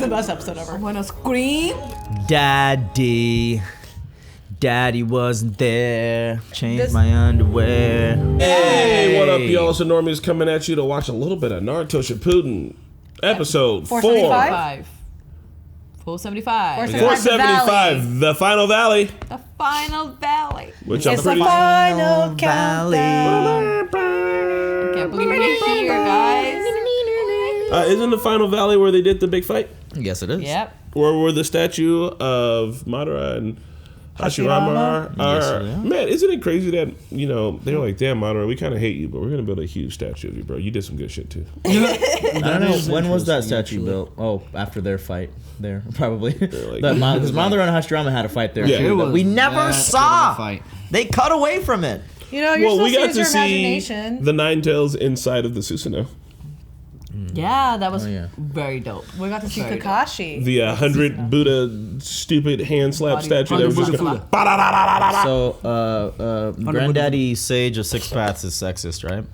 the best episode ever. I wanna scream. Daddy wasn't there. Changed my underwear. Hey, what up, y'all? So Normies coming at you to watch a little bit of Naruto Shippuden, episode 475? 475. 475, the Final Valley. The final valley. Which I'm It's the pretty final countdown. I can't believe we're here, guys. Isn't the Final Valley where they did the big fight? Yes, it is. Yep. Where the statue of Madara and Hashirama are. Yes, it is. Man, isn't it crazy that, you know, they're like, damn, Madara, we kind of hate you, but we're going to build a huge statue of you, bro. You did some good shit, too. I don't know. When was that statue built? Oh, after their fight there, probably. Because Madara and Hashirama had a fight there, Yeah. too, that we never saw. Fight. They cut away from it. You know, you're Well, we supposed to got use to your see imagination. the Nine Tails inside of the Susanoo. Yeah, that was yeah. very dope. We got to see Very Kakashi. The 100 Buddha stupid hand slap Body- statue that was just Buddha. gonna... So, Granddaddy Sage of Six Paths is sexist, right?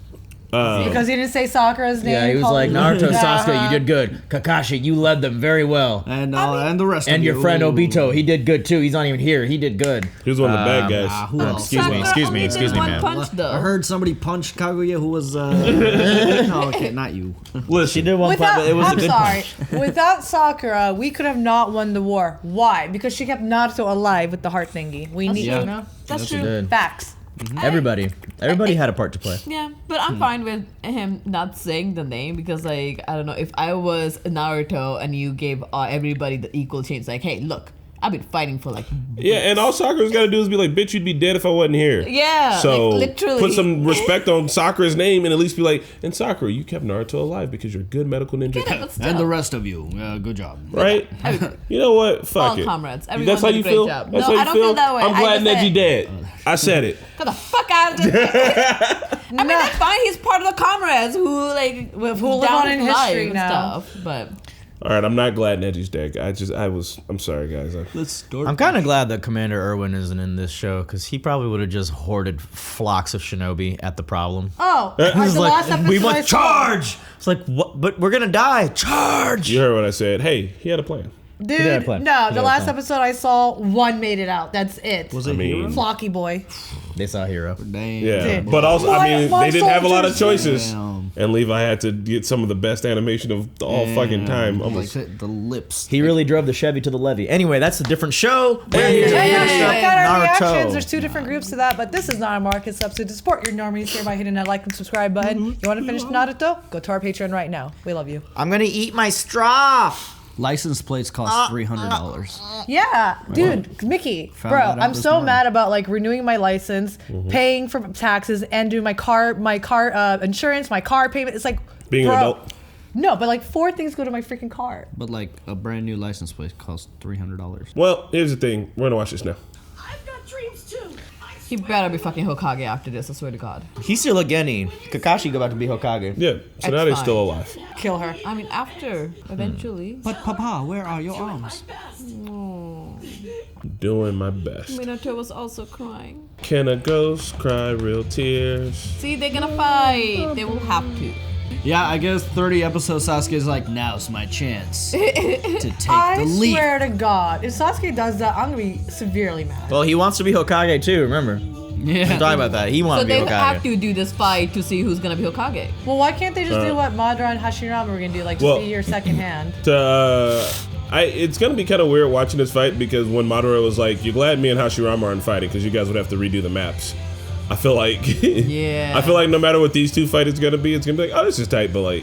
Because he didn't say Sakura's name. Yeah, he was called like, him- Naruto, Yeah. Sasuke, you did good. Kakashi, you led them very well. And the rest And of your you. friend Obito, he did good too. He's not even here. He did good. He was one of the bad guys. Who else? Excuse me, excuse me, excuse me, one ma'am. punch, though. I heard somebody punch Kaguya who was no, okay, not you. She did one Without, fight, but it was a I'm good sorry. punch. Without Sakura, we could have not won the war. Why? Because she kept Naruto alive with the heart thingy. We need, true. you know, That's She true. did. facts. Everybody had a part to play. Yeah, but I'm fine with him not saying the name because, like, I don't know, if I was Naruto and you gave everybody the equal chance, like, hey, look, I've been fighting for like. Yeah, and all Sakura's got to do is be like, bitch, you'd be dead if I wasn't here. Yeah, So like, literally. put some respect on Sakura's name and at least be like, and Sakura, you kept Naruto alive because you're a good medical ninja. Yeah, but still. And the rest of you. Good job. Right? You know what? Fuck All it. comrades. Everyone That's how did a you great feel? job. That's No, how you I don't feel that way. I'm I glad just Neji said- dead. I said it. Get the fuck out of this. I mean, that's fine. He's part of the comrades who like Who live down on in with life history and now. stuff. But All right, I'm not glad Neji's dead. I'm sorry, guys. Let's start. I'm kind of glad that Commander Irwin isn't in this show because he probably would have just hoarded flocks of shinobi at the problem. Oh, like He's the last episode we I must saw. charge. It's like, what? But we're gonna die. Charge. You heard what I said. Hey, he had a plan. Dude, had a plan. no, He had the a last plan. episode I saw, one made it out. That's it. Was I it mean, Hero? Flocky boy. They saw Hero. Dang. yeah. Dude. But also, I mean, My they didn't have a lot of soldiers. choices. Damn. And Levi had to get some of the best animation of all fucking time. Like Almost. the lips. He really drove the Chevy to the levee. Anyway, that's a different show. We're here to Yeah, finish check out our up reactions. Naruto. There's two different groups to that, but this is not a market substitute. To support your normies here by hitting that like and subscribe button. You want to finish Naruto? Go to our Patreon right now. We love you. I'm gonna eat my straw. License plates cost $300. Yeah, dude, Mickey, Found bro, that out I'm this so morning. mad about like renewing my license, paying for taxes, and doing my car insurance, my car payment. It's like Being bro, an adult. No, but like 4 things go to my freaking car. But like a brand new license plate costs $300. Well, here's the thing. We're gonna watch this now. he better be fucking Hokage after this. I swear to God. He's still a Geni. Kakashi go back to be Hokage. Yeah. So now That's they're fine. still alive. Kill her. I mean, after eventually. But Papa, where are your arms? Doing my best. Minato was also crying. Can a ghost cry real tears? See, they're gonna fight. They will have to. Yeah, I guess 30 episodes Sasuke's like, now's my chance to take I the lead. swear to God, if Sasuke does that, I'm gonna be severely mad. Well, he wants to be Hokage too. Remember? Yeah. We're talking about that. He wants So to be they have Hokage. to do this fight to see who's gonna be Hokage. Well, why can't they just do what Madara and Hashirama were gonna do, like just Well- be your second hand? It's gonna be kind of weird watching this fight because when Madara was like, "You're glad me and Hashirama aren't fighting because you guys would have to redo the maps." I feel like, Yeah. I feel like no matter what these two fight is gonna be, it's gonna be like, "Oh, this is tight," but like,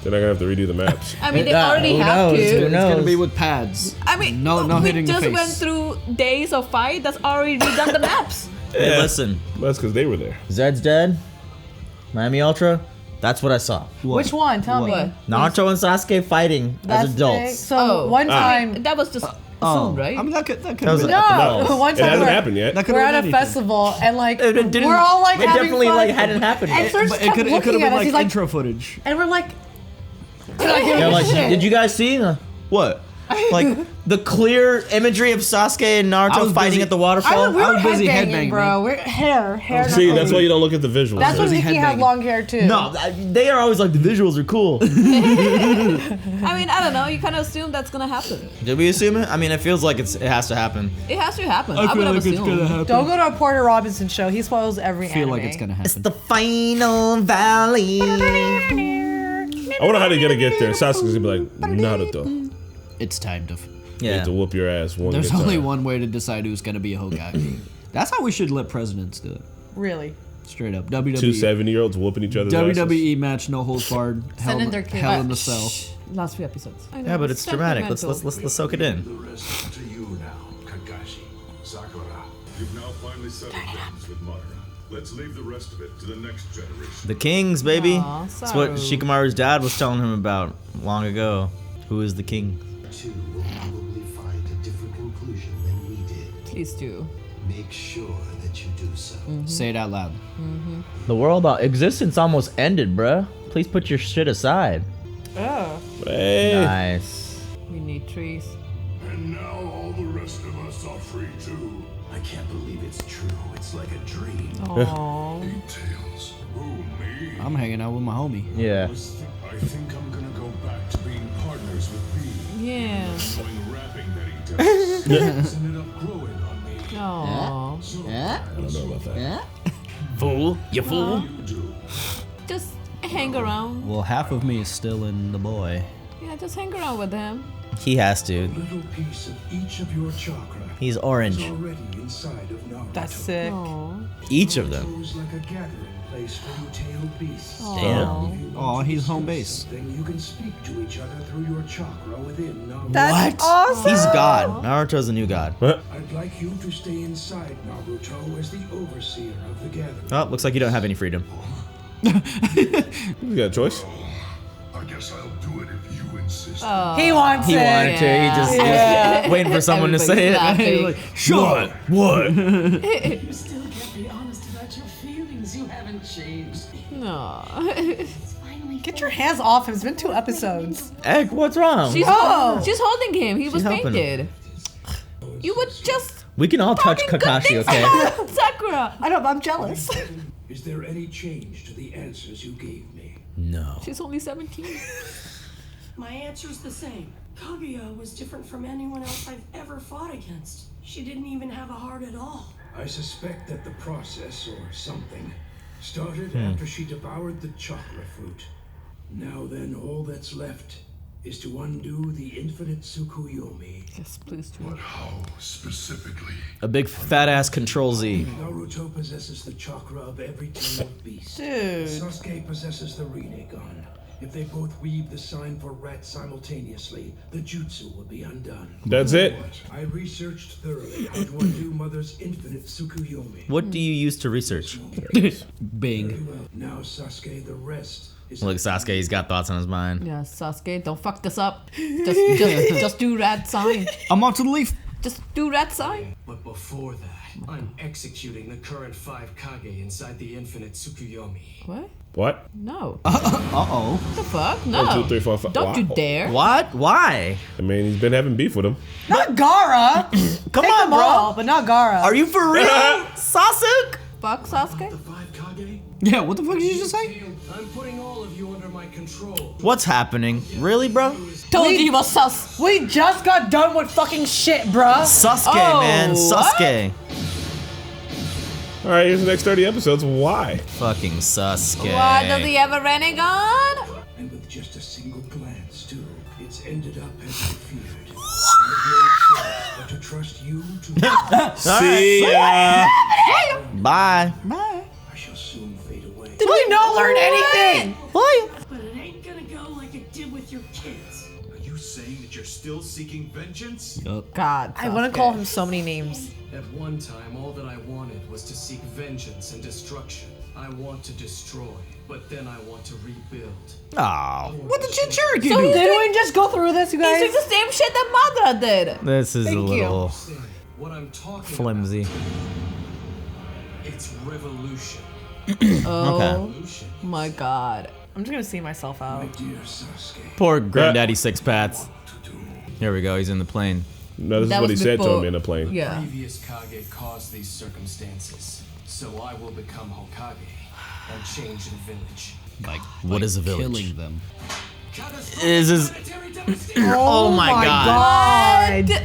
they're not gonna have to redo the maps. I mean, they Yeah, already who have knows? to. Who It's gonna knows? be with pads. I mean, no we hitting the just face. went through days of fight. That's already redone the maps. Hey, listen. That's because they were there. Zed's dead. Miami Ultra. That's what I saw. Which one? Tell me. What? Naruto and Sasuke fighting That's as the thing. adults. So one time, That was just assumed, right? I mean, that could That have was been. at the no, balls. one It time hasn't we're, happened yet. That could we're have at a been anything. festival and like It didn't- we're all like it having definitely fun. like hadn't happened And yet. Serge But kept it could have looking been at us. like He's like, intro footage. and we're like, can I give They're him like, shit? did you guys see? What? Like, The clear imagery of Sasuke and I Naruto was fighting busy- at the waterfall. We were I'm busy headbanging, headbanging, bro. We're hair. See, not that's why really. you don't look at the visuals. That's when busy Nikki had headbanging. long hair too. No, they are always like the visuals are cool. I mean, I don't know. You kind of assume that's gonna happen. Did we assume it? I mean, it feels like it has to happen. It has to happen. I would have assumed. happen. Don't go to a Porter Robinson show. He spoils every I feel anime. like it's gonna happen. The final valley. I wonder how they're gonna get there. Sasuke's gonna be like, Naruto. It's time to. You have to whoop your ass one There's good only time. one way to decide who's gonna be a Hokage. That's how we should let presidents do it. Really. Straight up. WWE. Two 70-years whooping each other's WWE match, no holds barred. Send in their kids. Hell in the cell. Last few episodes. I know, Yeah, but it's dramatic. Let's soak it in. The rest to you now, Kakashi. Sakura. You've now finally settled things with Madara. Let's leave the rest of it to the next generation. The kings, baby. Aw, That's what Saru. Shikamaru's dad was telling him about long ago. Who is the king? Two will probably find a different conclusion than we did. Please do. Make sure that you do so. Say it out loud. The world existence almost ended, bruh. Please put your shit aside. Oh. Hey. Nice. We need trees. And now all the rest of us are free too. I can't believe it's true. It's like a dream. Aww. Eight Tails. Who, me? I'm hanging out with my homie. Yeah. I think I'm gonna go back to being partners with B. Yeah. Going rapping that he does. It's ended up growing on me. Aww. So, I don't know about that. Fool. You fool. you do. Just hang around. Well, half of me is still in the boy. Yeah, just hang around with him. He has to. A little piece of each of your chakra He's is orange. already inside of Naruto. That's sick. Aww. Each of them. Goes like a gathering place for you tailed beasts. Damn. If you want Aw, to he's home discuss base. something, you can speak to each other through your chakra within Naruto. That's awesome. He's God. Naruto's the new God. What? I'd like you to stay inside Naruto as the overseer of the gathering. Oh, looks like you don't have any freedom. You got a choice. I guess I'll do it if you insist. He wants He it. wanted to. He just waiting for someone to say it. Everybody's Shut. What? You still can't be honest about your feelings. You haven't changed. No. Finally, Get your hands off him. It's been 2 episodes. Egg, what's wrong? She's, Oh. she's holding him. He was helping him. fainted. You would just We can all touch talking good Kakashi, things okay? about Sakura. I know, but I'm jealous. Is there any change to the answers you gave me? No. She's only 17. my answer's the same. Kaguya was different from anyone else I've ever fought against. She didn't even have a heart at all. I suspect that the process, or something, started after she devoured the chakra fruit. Now then, all that's left is to undo the infinite Tsukuyomi. Yes, please do. But how, specifically? A big fat ass Control Z. Naruto possesses the chakra of every tailed beast. Dude. Sasuke possesses the Rinnegan. If they both weave the sign for rat simultaneously, the jutsu will be undone. That's it. I researched thoroughly how to undo Mother's infinite Tsukuyomi. What do you use to research? Bing. Well, now Sasuke, the rest is... Look, Sasuke, he's got thoughts on his mind. Yeah, Sasuke, don't fuck this up. Just do rat sign. I'm on to the leaf. Just do rat sign. But before that, I'm executing the current 5 Kage inside the infinite Tsukuyomi. What? What? No. Uh-oh. What the fuck? No. 1, 2, 3, 4, 5. Don't you Wow. dare. What? Why? I mean, he's been having beef with him. Not Gara. Come Take on, them bro. all, but not Gara. Are you for real? Sasuke? Fuck Sasuke? The 5 Kage? Yeah, what the fuck did you just say? I'm putting all of you under my control. What's happening? Really, bro? Told you was sus. We just got done with fucking shit, bruh. Sasuke, Oh, man. what? Sasuke. All right, here's the next 30 episodes. Why? Fucking Sasuke. Why does he have a Renegon? And with just a single glance, too, it's ended up as I feared. I've no choice but to trust you to... See ya. Bye. I shall soon fade away. Did we not learn anything? But it ain't gonna go like it did with your kids. Are you saying that you're still seeking vengeance? God. I want to call him so many names. At one time, all that I wanted was to seek vengeance and destruction. I want to destroy, but then I want to rebuild. Oh. What did Jinchuriki So do? he's Did we just go through this, you He's guys? doing the same shit that Madara did. This is Thank a you. little What I'm talking flimsy. about, it's revolution. Oh Revolution. my god. I'm just gonna see myself out. Dear Sasuke, Poor Granddaddy Six Pats. to do. Here we go. He's in the plane. No, this That is what he was said to before- him in the plane. Yeah. Previous Kage caused these circumstances, so I will become Hokage and change the village. Like, What is a village? Killing them. Is his Oh my God. You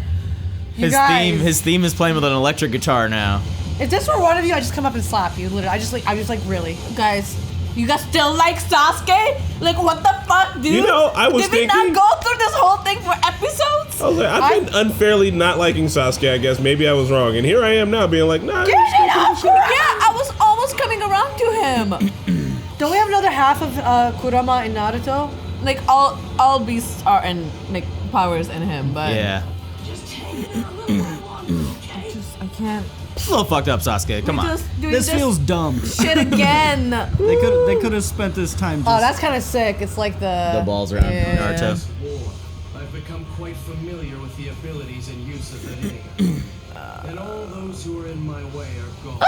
his guys, his theme is playing with an electric guitar now. If this were one of you, I'd just come up and slap you. Literally, I just like really. Guys, you guys still like Sasuke? Like, what the fuck, dude? You know, I was Did we thinking- not go through this whole thing for episodes? I was like, I've been unfairly not liking Sasuke, I guess. Maybe I was wrong. And here I am now being like, nah. Yeah, I was almost coming around to him. Don't we have another half of Kurama in Naruto? Like, all beasts are in, like, powers in him, but... Yeah. Just hang in there a little while longer, okay? I can't... It's a little fucked up, Sasuke. Come on. Just doing This feels dumb. shit again. They could have spent this time just Oh, that's kind of sick. It's like the balls around Yeah. Naruto. War. I've become quite familiar with the abilities and use of the Rinnegan. And all those who are in my way are gone.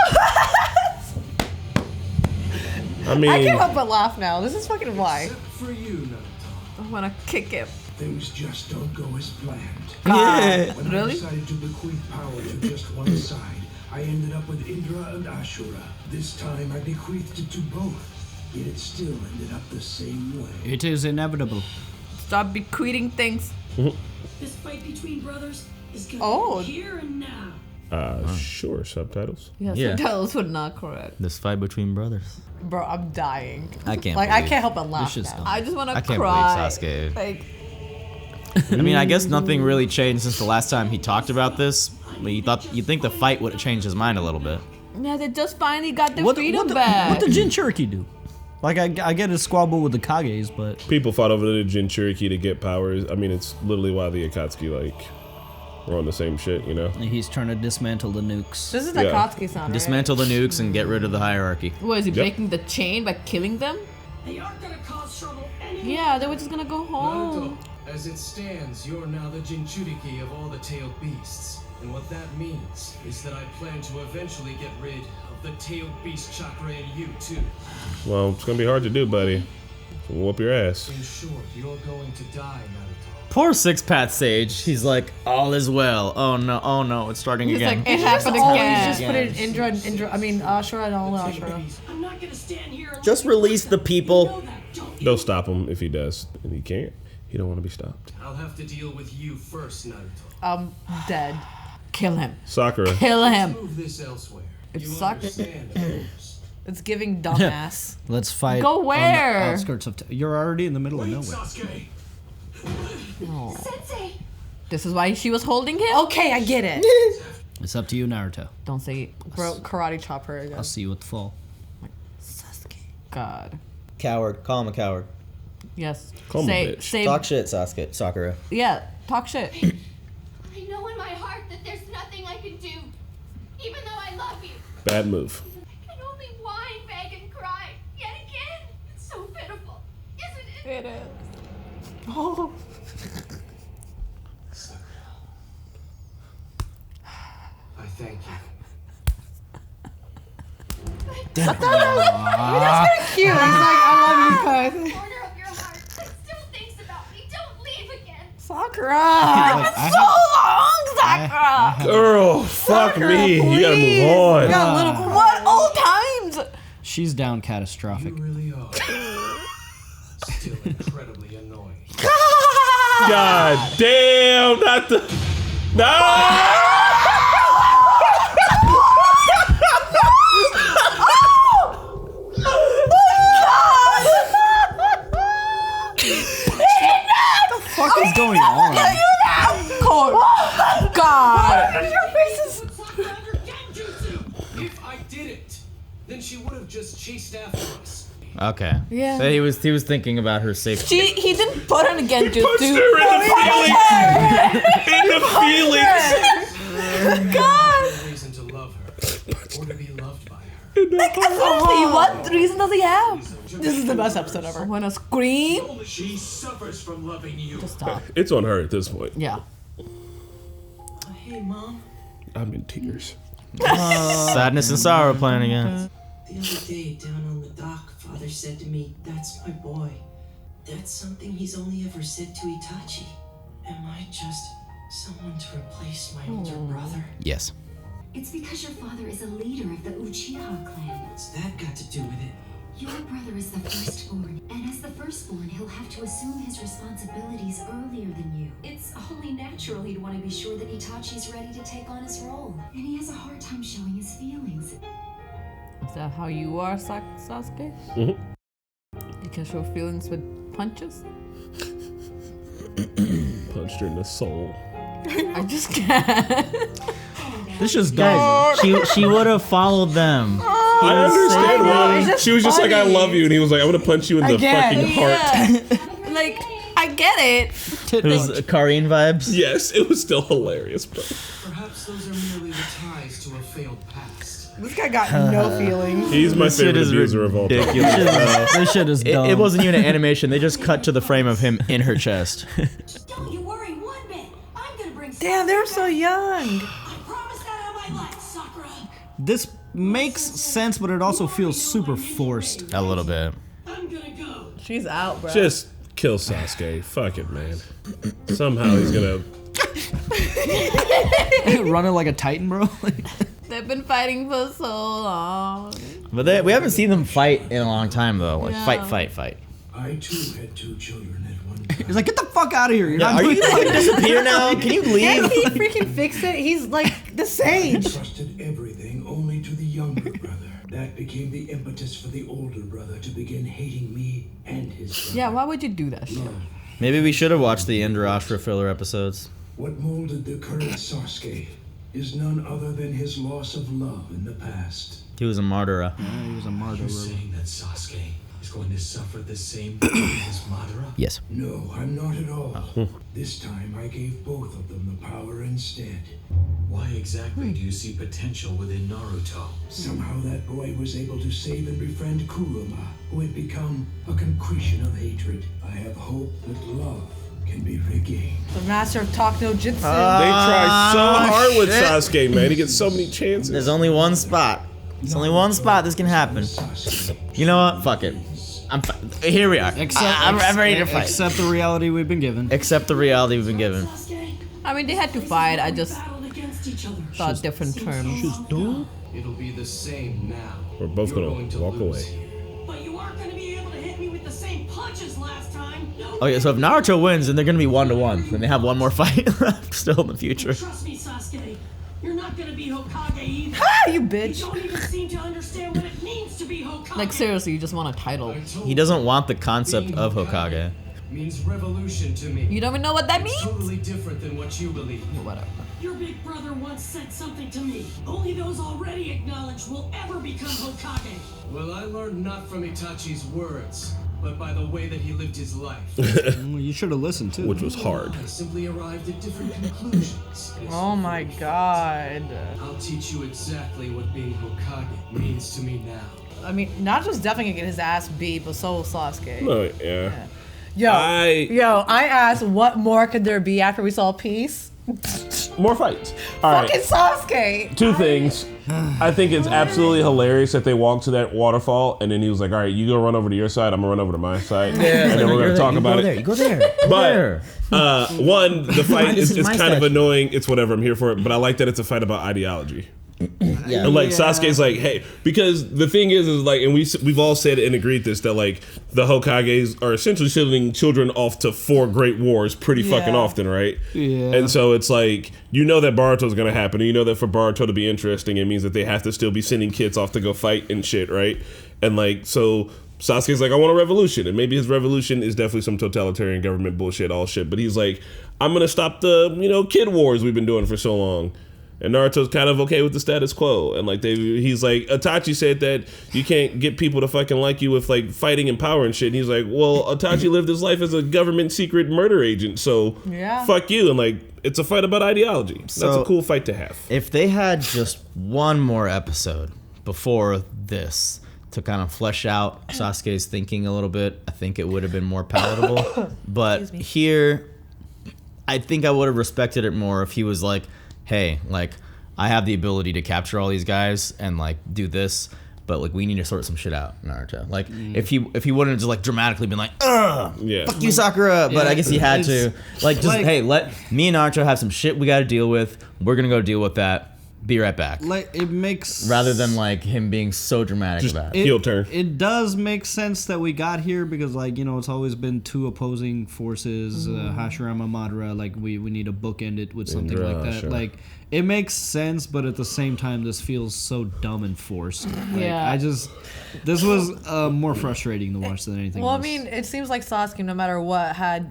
I mean, I can't help but laugh now. This is fucking why. Except for you, Naruto. I wanna kick him. Things just don't go as planned. Yeah. When I Really? decided to bequeath power to just one side, I ended up with Indra and Ashura. This time I bequeathed it to both, yet it still ended up the same way. It is inevitable. Stop bequeathing things. This fight between brothers is gonna Oh. be here and now. sure, subtitles. Yes, Yeah. subtitles were not correct. This fight between brothers. Bro, I'm dying. I can't. Like I believe- can't help but laugh shit's now. dumb. I just wanna I can't cry. believe Sasuke. Like, I mean, I guess nothing really changed since the last time he talked about this. But you'd think the fight would have changed his mind a little bit. yeah, they just finally got their What freedom the back. Jinchuriki do? Like, I get his squabble with the Kages, but People fought over the Jinchuriki to get powers. I mean, it's literally why the Akatsuki, like, were on the same shit, you know? he's trying to dismantle the nukes. This is the Yeah. Katsuki sound, right? Dismantle the nukes and get rid of the hierarchy. What, is he Yep. breaking the chain by killing them? They aren't gonna cause trouble anymore. Yeah, they were just gonna go Naruto, home. as it stands, you're now the Jinchuriki of all the tailed beasts. And what that means is that I plan to eventually get rid of the tailed beast chakra in you too. Well, it's gonna be hard to do, buddy. So whoop your ass. In short, you're going to die, Naruto. Poor Six Path Sage. He's like, all is well. Oh no, it's starting He's again. like, it happened Always again. just put it in Indra and Indra. I mean, Ashura and all Ashura. I'm not gonna stand here and Just let you release hurt the them. people. You know that, don't you? They'll stop him if he does, and he can't. He don't want to be stopped. I'll have to deal with you first, Naruto. I'm dead. Kill him. Sakura. Kill him. Move this elsewhere. It You sucks. understand, of course. It's giving dumbass. Let's fight. Go On where? the outskirts of. You're already in the middle of nowhere. Sasuke! Sensei! This is why she was holding him? Okay, I get it. It's up to you, Naruto. Don't say it. Bro, karate chop her again. I'll see you at the fall. Sasuke. God. Coward. Call him a coward. Yes. Call him a bitch. Say, Talk shit, Sasuke. Sakura. yeah, talk shit. I know in my heart that there's nothing I can do, even though I love you. Bad move. I can only whine, beg, and cry. Yet again, it's so pitiful, isn't it? It is. Oh. I thank you. Cute. He's like, I love you, guys. Corner of your heart that still thinks about me. Don't leave again. Sakura. Sakura! Girl, fuck me. You gotta move on. Got a little. What old times? She's down catastrophic. You really are. Still incredibly annoying. God damn, not the. No! What is going on? God. Sakura under Genjutsu! If I didn't, then she would have just chased after us. Okay. Yeah. So he was thinking about her safety. He didn't put her in Genjutsu. Punched her in the feelings. In the feelings. God. No reason to love her, or to be loved by her. Seriously, what reason does he have? This is the best episode I ever. wanna scream. She suffers from loving you. Stop. It's on her at this point. Yeah. Hey, Mom. I'm in tears. Sadness and sorrow playing again. The other day, down on the dock, Father said to me, "That's my boy." That's something he's only ever said to Itachi. Am I just someone to replace my older brother? Yes. It's because your father is a leader of the Uchiha clan. What's that got to do with it? Your brother is the firstborn, and as the firstborn, he'll have to assume his responsibilities earlier than you. It's only natural he'd want to be sure that Itachi's ready to take on his role, and he has a hard time showing his feelings. Is that how you are, Sasuke? Mm-hmm. You can show feelings with punches? Punched her in the soul. I just can't. This is Guys, she would have followed them. I understand why. She was just like, I love you. And he was like, I'm going to punch you in the fucking heart. Like, I get it. It was Karine vibes. Yes, it was still hilarious, bro. Perhaps those are merely the ties to a failed past. This guy got no feelings. He's my favorite abuser of all time. This shit is dumb. It wasn't even an animation. They just cut to the frame of him in her chest. Don't you worry one bit. I'm gonna bring. Damn, they're so young. I promise that on my life, Sakura. This makes sense, but it also feels super forced. A little bit. I'm gonna go. She's out, bro. Just kill Sasuke. Fuck it, man. Somehow he's gonna. Running like a titan, bro. They've been fighting for so long. But we haven't seen them fight in a long time, though. Like, Yeah. I fight. too had 2 children at one time. He's like, get the fuck out of here. You're not Are doing you gonna disappear now? Can you Can leave? he freaking fix it? He's like the I sage. trusted everything only to the younger brother. That became the impetus for the older brother to begin hating me and his brother. Yeah, why would you do that shit? Maybe we should have watched the Indrashtra filler episodes. What molded the current Sasuke is none other than his loss of love in the past. He was a martyr. He was a martyr. You're saying that Sasuke is going to suffer the same fate as Madara? Yes. No, I'm not at all. This time I gave both of them the power instead. Why exactly do you see potential within Naruto? Somehow that boy was able to save and befriend Kurama, who had become a concretion of hatred. I have hope that love can be regained. The master of talk no jutsu. They try so hard with Sasuke, man. He gets so many chances. There's only one spot. There's only one spot this can happen. You know what? Fuck it. Here we are. I'm ready to fight. Accept the reality we've been given. Accept the reality we've been given. I mean, they had to fight. I just Battled against each other. thought different terms. It'll be the same now. We're both You're gonna going to walk lose away. here. But you aren't gonna be able to hit me with the same punches last time. No. Okay, so if Naruto wins, then they're gonna be 1-1, and they have one more fight left still in the future. Trust me, Sasuke. You're not gonna be Hokage either. Ah, you You bitch. don't even seem to understand what it means to be Hokage. Like, seriously, you just want a title. He doesn't want the concept of Hokage. Means revolution to me. You don't even know what that It's means? totally different than what you believe. Whatever. Your big brother once said something to me. Only those already acknowledged will ever become Hokage. Well, I learned not from Itachi's words, but by the way that he lived his life. Well, you should have listened too. Which was hard. I simply arrived at different conclusions. Oh my god. I'll teach you exactly what being Hokage means to me now. I mean, Naruto's definitely gonna get his ass beat, but so will Sasuke. Oh, yeah. I asked what more could there be after we saw peace? More fights. All right. Fucking Sasuke! Two things. I think it's absolutely hilarious that they walked to that waterfall and then he was like, all right, you go run over to your side, I'm gonna run over to my side. And then we're gonna talk about it. You go there. But one, the fight This is is my kind of statue. annoying. It's whatever, I'm here for it. But I like that it's a fight about ideology. Yeah. And like Sasuke's like, hey, because the thing is like, and we've all said and agreed this, that like the Hokages are essentially sending children off to 4 great wars pretty fucking often, right? Yeah. And so it's like, you know that Boruto's gonna happen, and you know that for Boruto to be interesting, it means that they have to still be sending kids off to go fight and shit, right? And like, so Sasuke's like, I want a revolution, and maybe his revolution is definitely some totalitarian government bullshit, all shit, but he's like, I'm gonna stop the, kid wars we've been doing for so long. And Naruto's kind of okay with the status quo. And like he's like, Itachi said that you can't get people to fucking like you with like fighting and power and shit. And he's like, well, Itachi lived his life as a government secret murder agent, so fuck you. And like, it's a fight about ideology. That's a cool fight to have. If they had just one more episode before this to kind of flesh out Sasuke's thinking a little bit, I think it would have been more palatable. But here, I think I would have respected it more if he was like, hey, like, I have the ability to capture all these guys and like do this, but like we need to sort some shit out, Naruto. Like if he wouldn't have just like dramatically been like, fuck you, Sakura, but I guess he had to hey, let me and Naruto have some shit we got to deal with. We're gonna go deal with that. Be right back. Like it makes rather than like him being so dramatic about it. Heel turn. It does make sense that we got here because like it's always been two opposing forces, Hashirama Madara. Like we need to bookend it with something like that. Sure. Like it makes sense, but at the same time, this feels so dumb and forced. Like, this was more frustrating to watch than anything else. I mean, it seems like Sasuke, no matter what, had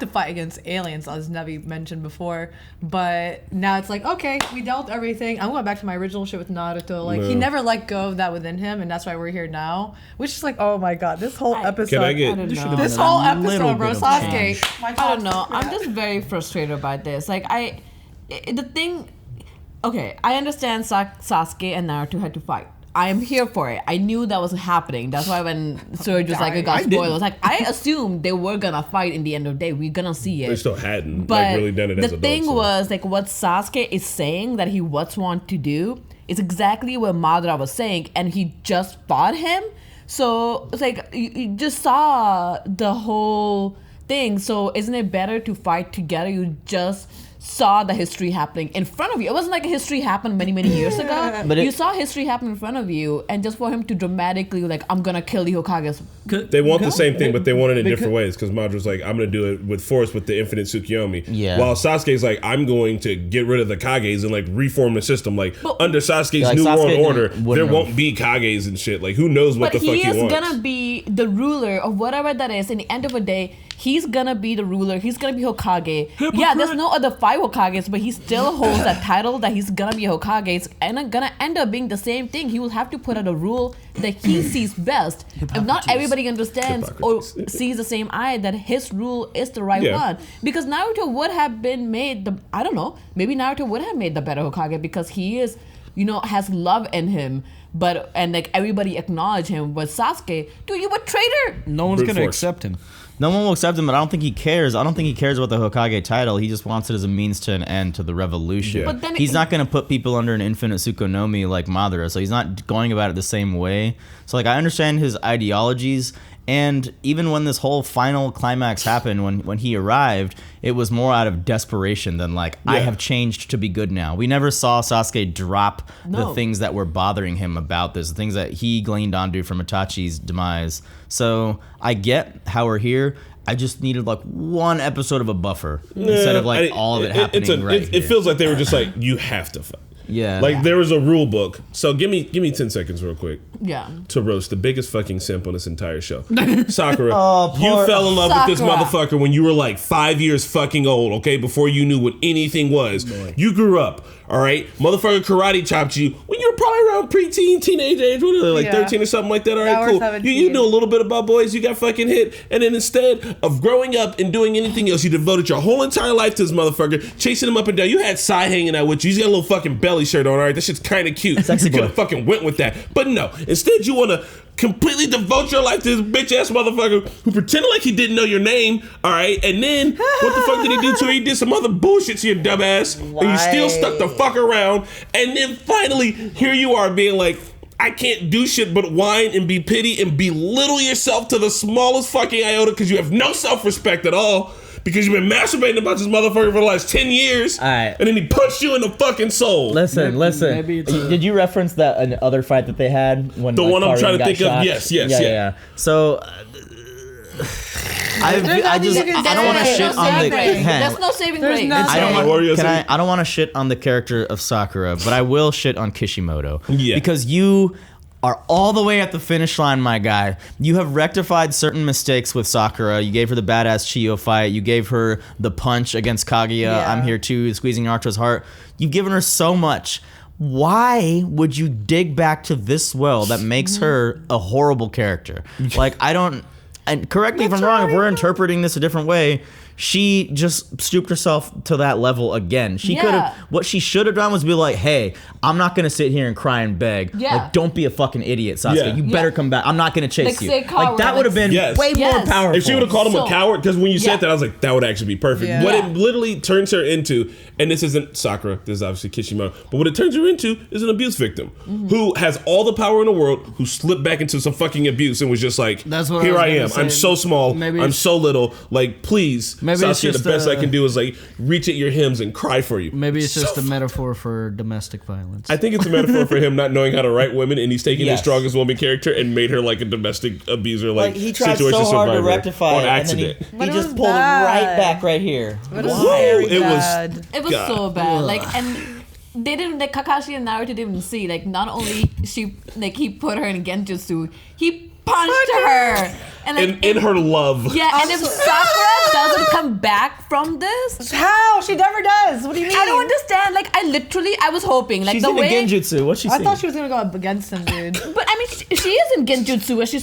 to fight against aliens, as Nevi mentioned before. But now it's like, okay, we dealt everything. I'm going back to my original shit with Naruto. Like, he never let go of that within him, and that's why we're here now. Which is like, oh my god, this whole episode. Can I get this whole episode, bro, Sasuke. I don't know. I'm just very frustrated about this. Like, the thing. Okay, I understand Sasuke and Naruto had to fight. I am here for it. I knew that was happening. That's why when Surge was like, it got spoilers. Like, I assumed they were gonna fight in the end of the day. We're gonna see it. They still hadn't but really done it as the thing was, like, what Sasuke is saying that he want to do is exactly what Madara was saying, and he just fought him. So, it's like, you just saw the whole thing. So, isn't it better to fight together? You just saw the history happening in front of you. It wasn't like a history happened many years ago. But you saw history happen in front of you, and just for him to dramatically like, I'm gonna kill the Hokages. They want the same thing, but they want it in different ways. Because Madara's like, I'm gonna do it with force with the infinite Tsukuyomi. Yeah. While Sasuke's like, I'm going to get rid of the Kages and like reform the system. Like under Sasuke's new world order, there won't be Kages and shit. Like who knows what the fuck he wants? But he is gonna be the ruler of whatever that is. In the end of the day, he's gonna be the ruler. He's gonna be Hokage. Hypocrite. Yeah, there's no other 5 Hokages, but he still holds that title that he's gonna be Hokage. It's gonna end up being the same thing. He will have to put out a rule that he sees best. If not everybody understands or sees the same eye that his rule is the right one. Because Naruto would have been made I don't know, maybe Naruto would have made the better Hokage because he is, has love in him. And like everybody acknowledge him. But Sasuke, dude, you a traitor. No one's gonna accept him. No one will accept him, but I don't think he cares. I don't think he cares about the Hokage title. He just wants it as a means to an end to the revolution. Yeah. But then he's not going to put people under an infinite Tsukuyomi like Madara, so he's not going about it the same way. So like I understand his ideologies, and even when this whole final climax happened, when he arrived, it was more out of desperation than like, I have changed to be good now. We never saw Sasuke drop the things that were bothering him about this, the things that he gleaned onto from Itachi's demise. So I get how we're here. I just needed like one episode of a buffer instead of like all of it happening It feels like they were just like, you have to fight. Yeah. Like there was a rule book. So give me 10 seconds real quick. Yeah. To roast the biggest fucking simp on this entire show. Sakura, you fell in love with this motherfucker when you were like 5 years fucking old, okay? Before you knew what anything was. Boy. You grew up, all right? Motherfucker karate chopped you when you were probably around preteen, teenage age, what are they, like 13 or something like that? All right, cool. You knew a little bit about boys, you got fucking hit. And then instead of growing up and doing anything else, you devoted your whole entire life to this motherfucker, chasing him up and down. You had Sai hanging out with you. He's got a little fucking belly shirt on, all right? That shit's kind of cute. You could have fucking went with that. But no, instead you want to completely devote your life to this bitch ass motherfucker who pretended like he didn't know your name, all right? And then what the fuck did he do to her? He did some other bullshit to your dumb ass. And you still stuck the fuck around. And then finally, here you are being like, I can't do shit but whine and be pity and belittle yourself to the smallest fucking iota because you have no self-respect at all. Because you've been masturbating about this motherfucker for the last 10 years. All right. And then he punched you in the fucking soul. Listen. Did you reference that other fight that they had when the one I'm trying to think shot? of? Yes. So I don't want to shit on the There's no saving grace. I don't want to shit on the character of Sakura, but I will shit on Kishimoto. Yeah. Because you are all the way at the finish line, my guy. You have rectified certain mistakes with Sakura. You gave her the badass Chiyo fight. You gave her the punch against Kaguya. I'm here too, squeezing Naruto's heart. You've given her so much. Why would you dig back to this well that makes her a horrible character? Like, I don't... And correct me if I'm wrong, if we're interpreting this a different way, she just stooped herself to that level again. She Yeah. could have, what she should have done was be like, hey, I'm not going to sit here and cry and beg. Yeah. Like, don't be a fucking idiot, Sasuke. Yeah. You better come back. I'm not going to chase Like, you. say coward, Like, that like, would have been Yes. way more Yes. powerful. If she would have called him a So- coward, because when you Yeah. said that, I was like, that would actually be perfect. Yeah. What Yeah. it literally turns her into, and this isn't Sakura, this is obviously Kishimoto, but what it turns her into is an abuse victim who has all the power in the world, who slipped back into some fucking abuse and was just like, That's what I here was I gonna am. say. I'm so small. Maybe I'm it's- so little. Like, please, Maybe it's Sasuke, just the best I a- can do is like reach at your hymns and cry for you. Maybe it's just a metaphor for domestic violence. I think it's a metaphor for him not knowing how to write women, and he's taking his Yes. strongest woman character and made her like a domestic abuser, like he tried situation so hard to survivor rectify on it, and then accident. But he it just was pulled it right bad. back right here. It was Whoa, very it was- bad. It was God. so bad. Like, and they didn't, like, Kakashi and Naruto didn't even see, like, not only he put her in genjutsu, he punched her. And like, in her love. yeah, and if Sakura doesn't come back from this, How? She never does. What do you mean? I don't understand. Like, I was hoping, like, She's the in way. a genjutsu. What's she I saying? thought she was gonna go up against him, dude. But I mean, she is in genjutsu, and she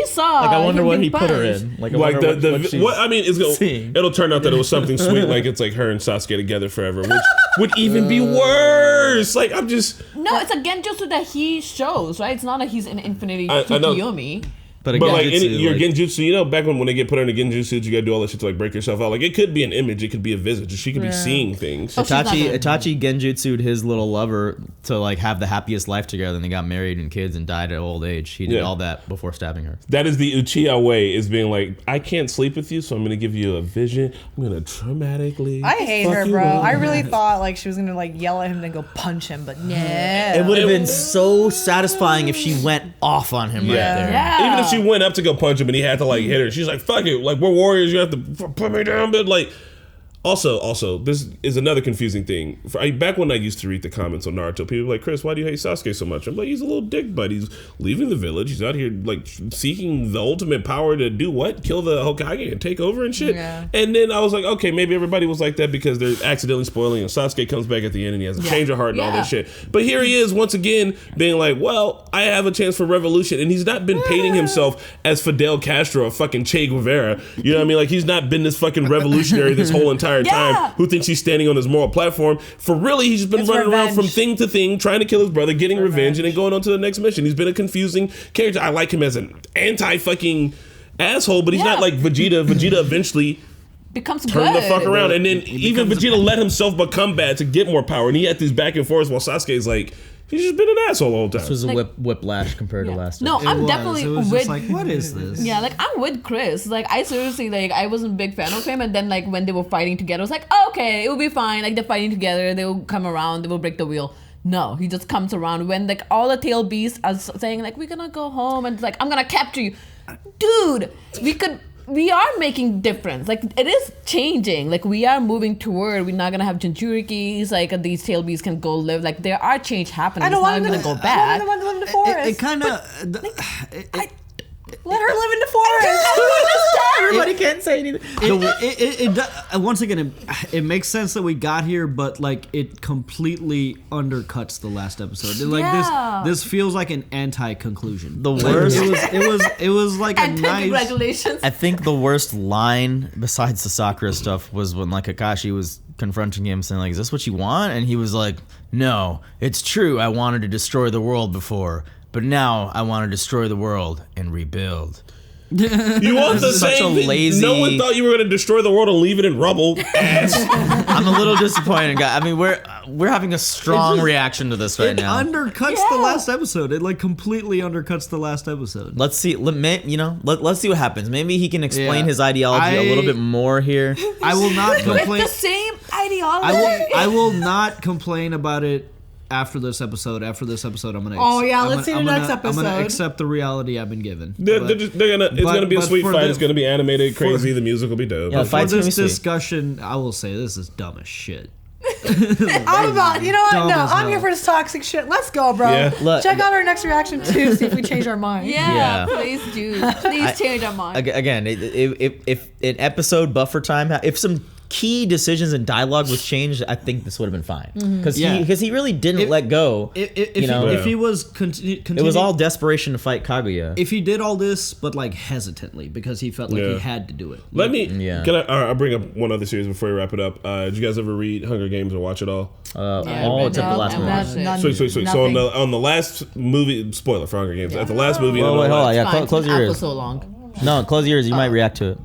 saw. Like, I wonder him what being he put her punched. in. Like, I Like wonder what she's what I mean, it's seeing. it'll turn out that it was something sweet, like it's like her and Sasuke together forever, which would even be worse. Like I'm just, No, it's a genjutsu that he shows, right? It's not like he's in Infinity I know. Tsukiyomi. But, but like genjutsu, your like- genjutsu, you know, back when they get put in a genjutsu, you gotta do all that shit to like break yourself out. Like it could be an image, it could be a visage, she could be seeing things. Oh, she's not Itachi genjutsu'd his little lover to like have the happiest life together, and they got married and kids and died at old age. He did Yeah. all that before stabbing her. That is the Uchiha way, is being like, I can't sleep with you, so I'm gonna give you a vision. I'm gonna traumatically. I hate fuck her, you bro. up. I really thought like she was gonna like yell at him and go punch him, but no. It would have been so satisfying if she went off on him right there. Yeah. Even if she went up to go punch him and he had to like hit her, she's like, fuck it, like we're warriors, you have to put me down, but like also this is another confusing thing. Back when I used to read the comments on Naruto, people were like, Chris, why do you hate Sasuke so much? I'm like, he's a little dick, but he's leaving the village, he's out here like seeking the ultimate power to do what? Kill the Hokage and take over and shit. Yeah. And then I was like, okay, maybe everybody was like that because they're accidentally spoiling, and Sasuke comes back at the end and he has a change of heart and all that shit. But here he is once again being like, well, I have a chance for revolution, and he's not been painting himself as Fidel Castro or fucking Che Guevara. You know what I mean? Like he's not been this fucking revolutionary this whole entire time who thinks he's standing on his moral platform. For really, he's just been It's running around revenge. from thing to thing, trying to kill his brother, getting revenge, and then going on to the next mission. He's been a confusing character. I like him as an anti-fucking asshole, but he's not like Vegeta. Vegeta eventually becomes turned good. the fuck around, and then even Vegeta let himself become bad to get more power, and he had these back and forths while Sasuke's like, he's just been an asshole the whole time. This was a whiplash compared to last No, time. I'm definitely It was with. just like, what is this? Yeah, like I'm with Chris. Like I seriously, like I wasn't a big fan of him, and then like when they were fighting together, I was like, oh, okay, it will be fine. Like they're fighting together, they will come around, they will break the wheel. No, he just comes around when like all the tail beasts are saying like we're gonna go home, and it's like I'm gonna capture you, dude. We are making difference. Like it is changing. Like we are moving toward. We're not gonna have Jinchurikis. Like these tail beasts can go live. Like there are change happening. I don't It's want not him gonna to go back. I want him to live in the forest. It kind of. Let her live in the forest. Everybody can't say anything. Once again, it makes sense that we got here, but like it completely undercuts the last episode. Like Yeah. this feels like an anti-conclusion. The Like, worst. it was like a And nice. congratulations. I think the worst line besides the Sakura stuff was when like Kakashi was confronting him saying like, is this what you want? And he was like, no, it's true. I wanted to destroy the world before, but now I want to destroy the world and rebuild. You want the is such same a thing? lazy- No one thought you were going to destroy the world and leave it in rubble. Ass. I'm a little disappointed, guys. I mean, we're having a strong reaction to this right It now. undercuts the last episode. It like completely undercuts the last episode. Let's see. Let's see what happens. Maybe he can explain Yeah. his ideology a little bit more here. I will not complain. It's the same ideology. I will not complain about it after this episode. After this episode, I'm gonna. Oh, yeah, let's see the next I'm gonna episode. accept the reality I've been given. They're gonna. It's gonna be a sweet for fight. the- it's gonna be animated, crazy. The music will be dope. Yeah, For fight's gonna this be sweet. discussion, I will say this is dumb as shit. I'm about, you know what? Dumb No, as I'm hell. here for this toxic shit. Let's go, bro. Yeah. Look- Check out our next reaction too. See if we change our mind. Yeah, Yeah. please do. Please change our mind. Again, if an episode buffer time, if some key decisions and dialogue was changed, I think this would have been fine. Because he really didn't let go. If he was it was all desperation to fight Kaguya. If he did all this, but like hesitantly, because he felt like he had to do it. Can I'll bring up one other series before we wrap it up. Did you guys ever read Hunger Games or watch it all? All except the last movie. Sweet. So on the last movie, spoiler for Hunger Games. At the last movie, hold on. Yeah, close your ears. For so long. No, close your ears. You might react to it.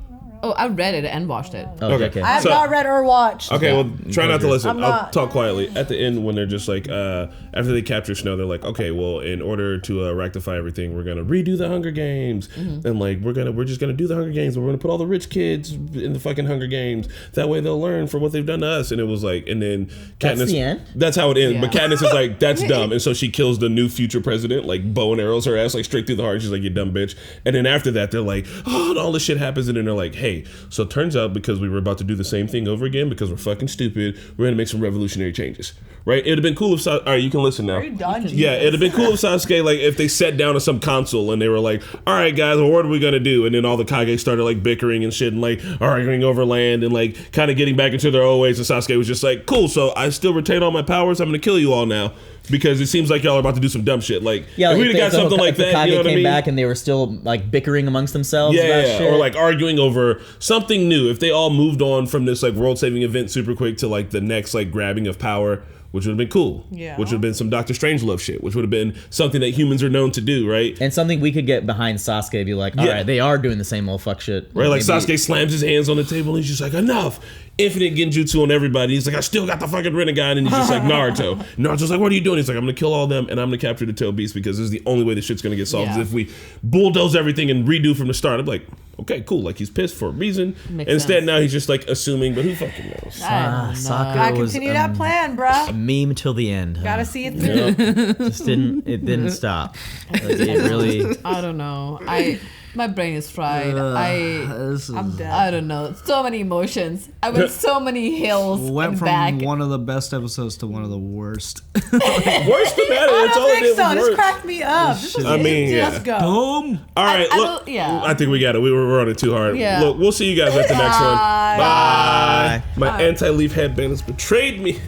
Oh, I read it and watched it. Okay. I have not read or watched. Okay, well, try not to listen. I'll talk quietly. At the end, when they're just like, after they capture Snow, they're like, okay, well, in order to rectify everything, we're gonna redo the Hunger Games, and like we're just gonna do the Hunger Games, but we're gonna put all the rich kids in the fucking Hunger Games. That way they'll learn from what they've done to us. And it was like, and then Katniss. That's the end? That's how it ends. Yeah. But Katniss is like, that's dumb, and so she kills the new future president, like bow and arrows her ass like straight through the heart. She's like, you dumb bitch. And then after that, they're like, oh, and all this shit happens, and then they're like, hey, so turns out because we were about to do the same thing over again because we're fucking stupid, we're gonna make some revolutionary changes, right? It'd have been cool if all right, you can listen now. Yeah, it'd have been cool if Sasuke, like, if they sat down at some console and they were like, all right guys, well, what are we gonna do? And then all the Kage started like bickering and shit and like arguing over land and like kind of getting back into their old ways, and Sasuke was just like, cool, so I still retain all my powers, I'm gonna kill you all now because it seems like y'all are about to do some dumb shit. Like, if we'd have got something like that, you know what I mean? Came back and they were still like bickering amongst themselves. Yeah, or like arguing over something new. If they all moved on from this like world-saving event super quick to like the next like grabbing of power, which would have been cool. Yeah. Which would have been some Doctor Strangelove shit, which would have been something that humans are known to do, right? And something we could get behind Sasuke, be like, all right, they are doing the same old fuck shit. Right, like Sasuke slams his hands on the table and he's just like, enough. Infinite genjutsu on everybody. He's like, I still got the fucking Rinnegan, and he's just like, Naruto. Naruto's like, what are you doing? He's like, I'm gonna kill all them and I'm gonna capture the tail beast because this is the only way this shit's gonna get solved is if we bulldoze everything and redo from the start. I'm like, okay, cool. Like, he's pissed for a reason. Instead, now he's just like assuming, but who fucking knows? Gotta continue that plan, bruh. A meme till the end. Gotta see it through. It didn't stop. Like, it really. I don't know. My brain is fried. I'm dead. I don't know. So many emotions. I went so many hills. Went and from back. one of the best episodes to one of the worst. Worse than that. I don't think so. This cracked me up. Let's go. Boom. All right. Look, I think we got it. We were running too hard. Yeah. Look, we'll see you guys at the next one. Bye. My anti-leaf headband has betrayed me.